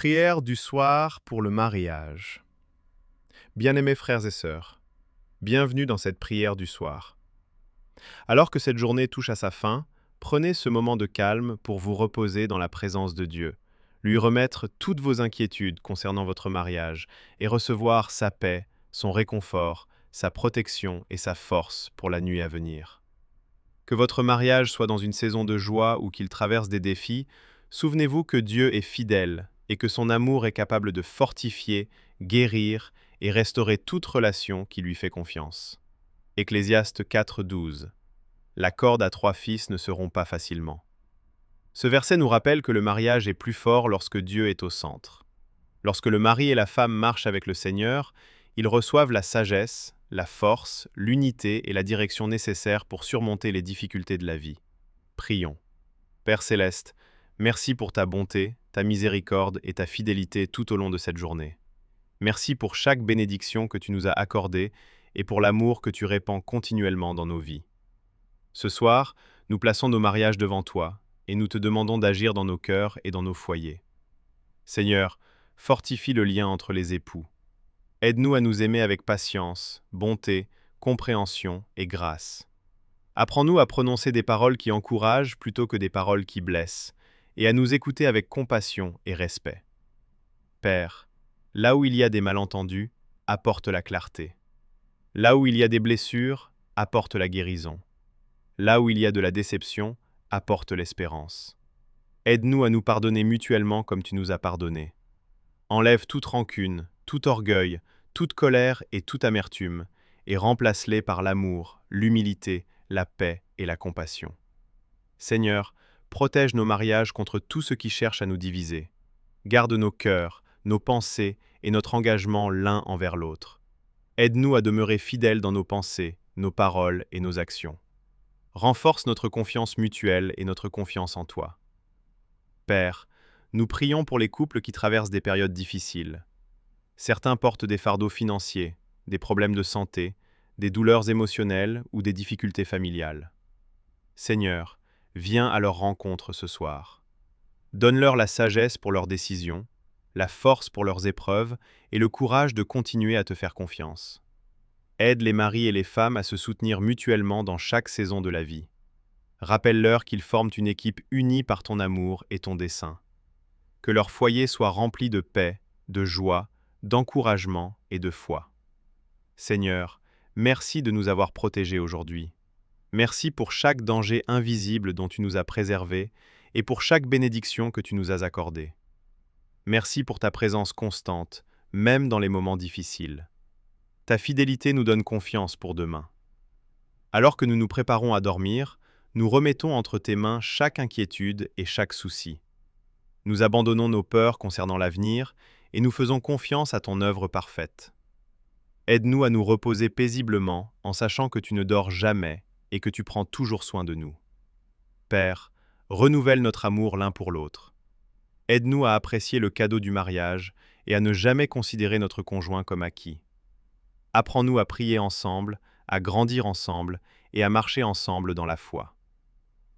Prière du soir pour le mariage. Bien-aimés frères et sœurs, bienvenue dans cette prière du soir. Alors que cette journée touche à sa fin, prenez ce moment de calme pour vous reposer dans la présence de Dieu, lui remettre toutes vos inquiétudes concernant votre mariage et recevoir sa paix, son réconfort, sa protection et sa force pour la nuit à venir. Que votre mariage soit dans une saison de joie ou qu'il traverse des défis, souvenez-vous que Dieu est fidèle et que son amour est capable de fortifier, guérir et restaurer toute relation qui lui fait confiance. Ecclésiaste 4:12. La corde à 3 fils ne se rompt pas facilement. Ce verset nous rappelle que le mariage est plus fort lorsque Dieu est au centre. Lorsque le mari et la femme marchent avec le Seigneur, ils reçoivent la sagesse, la force, l'unité et la direction nécessaires pour surmonter les difficultés de la vie. Prions. Père Céleste, merci pour ta bonté, ta miséricorde et ta fidélité tout au long de cette journée. Merci pour chaque bénédiction que tu nous as accordée et pour l'amour que tu répands continuellement dans nos vies. Ce soir, nous plaçons nos mariages devant toi et nous te demandons d'agir dans nos cœurs et dans nos foyers. Seigneur, fortifie le lien entre les époux. Aide-nous à nous aimer avec patience, bonté, compréhension et grâce. Apprends-nous à prononcer des paroles qui encouragent plutôt que des paroles qui blessent, et à nous écouter avec compassion et respect. Père, là où il y a des malentendus, apporte la clarté. Là où il y a des blessures, apporte la guérison. Là où il y a de la déception, apporte l'espérance. Aide-nous à nous pardonner mutuellement comme tu nous as pardonné. Enlève toute rancune, tout orgueil, toute colère et toute amertume, et remplace-les par l'amour, l'humilité, la paix et la compassion. Seigneur, protège nos mariages contre tout ce qui cherche à nous diviser. Garde nos cœurs, nos pensées et notre engagement l'un envers l'autre. Aide-nous à demeurer fidèles dans nos pensées, nos paroles et nos actions. Renforce notre confiance mutuelle et notre confiance en toi. Père, nous prions pour les couples qui traversent des périodes difficiles. Certains portent des fardeaux financiers, des problèmes de santé, des douleurs émotionnelles ou des difficultés familiales. Seigneur, viens à leur rencontre ce soir. Donne-leur la sagesse pour leurs décisions, la force pour leurs épreuves et le courage de continuer à te faire confiance. Aide les maris et les femmes à se soutenir mutuellement dans chaque saison de la vie. Rappelle-leur qu'ils forment une équipe unie par ton amour et ton dessein. Que leur foyer soit rempli de paix, de joie, d'encouragement et de foi. Seigneur, merci de nous avoir protégés aujourd'hui. Merci pour chaque danger invisible dont tu nous as préservés et pour chaque bénédiction que tu nous as accordée. Merci pour ta présence constante, même dans les moments difficiles. Ta fidélité nous donne confiance pour demain. Alors que nous nous préparons à dormir, nous remettons entre tes mains chaque inquiétude et chaque souci. Nous abandonnons nos peurs concernant l'avenir et nous faisons confiance à ton œuvre parfaite. Aide-nous à nous reposer paisiblement en sachant que tu ne dors jamais et que tu prends toujours soin de nous. Père, renouvelle notre amour l'un pour l'autre. Aide-nous à apprécier le cadeau du mariage et à ne jamais considérer notre conjoint comme acquis. Apprends-nous à prier ensemble, à grandir ensemble et à marcher ensemble dans la foi.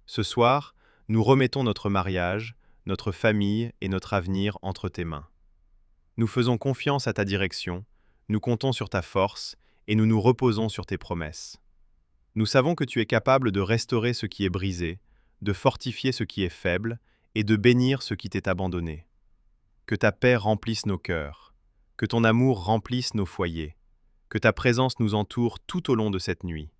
Ce soir, nous remettons notre mariage, notre famille et notre avenir entre tes mains. Nous faisons confiance à ta direction, nous comptons sur ta force et nous nous reposons sur tes promesses. Nous savons que tu es capable de restaurer ce qui est brisé, de fortifier ce qui est faible et de bénir ce qui t'est abandonné. Que ta paix remplisse nos cœurs, que ton amour remplisse nos foyers, que ta présence nous entoure tout au long de cette nuit.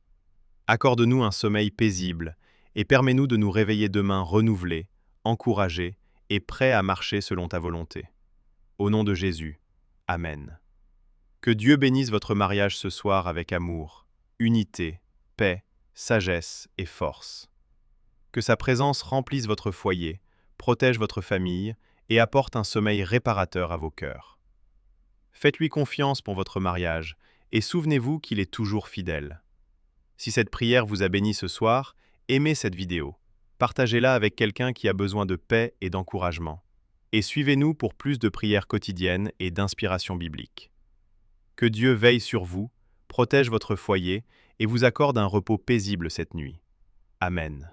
Accorde-nous un sommeil paisible et permets-nous de nous réveiller demain renouvelés, encouragés et prêts à marcher selon ta volonté. Au nom de Jésus, Amen. Que Dieu bénisse votre mariage ce soir avec amour, unité, paix, sagesse et force. Que sa présence remplisse votre foyer, protège votre famille et apporte un sommeil réparateur à vos cœurs. Faites-lui confiance pour votre mariage et souvenez-vous qu'il est toujours fidèle. Si cette prière vous a béni ce soir, aimez cette vidéo, partagez-la avec quelqu'un qui a besoin de paix et d'encouragement. Et suivez-nous pour plus de prières quotidiennes et d'inspiration biblique. Que Dieu veille sur vous, protège votre foyer et vous accorde un repos paisible cette nuit. Amen.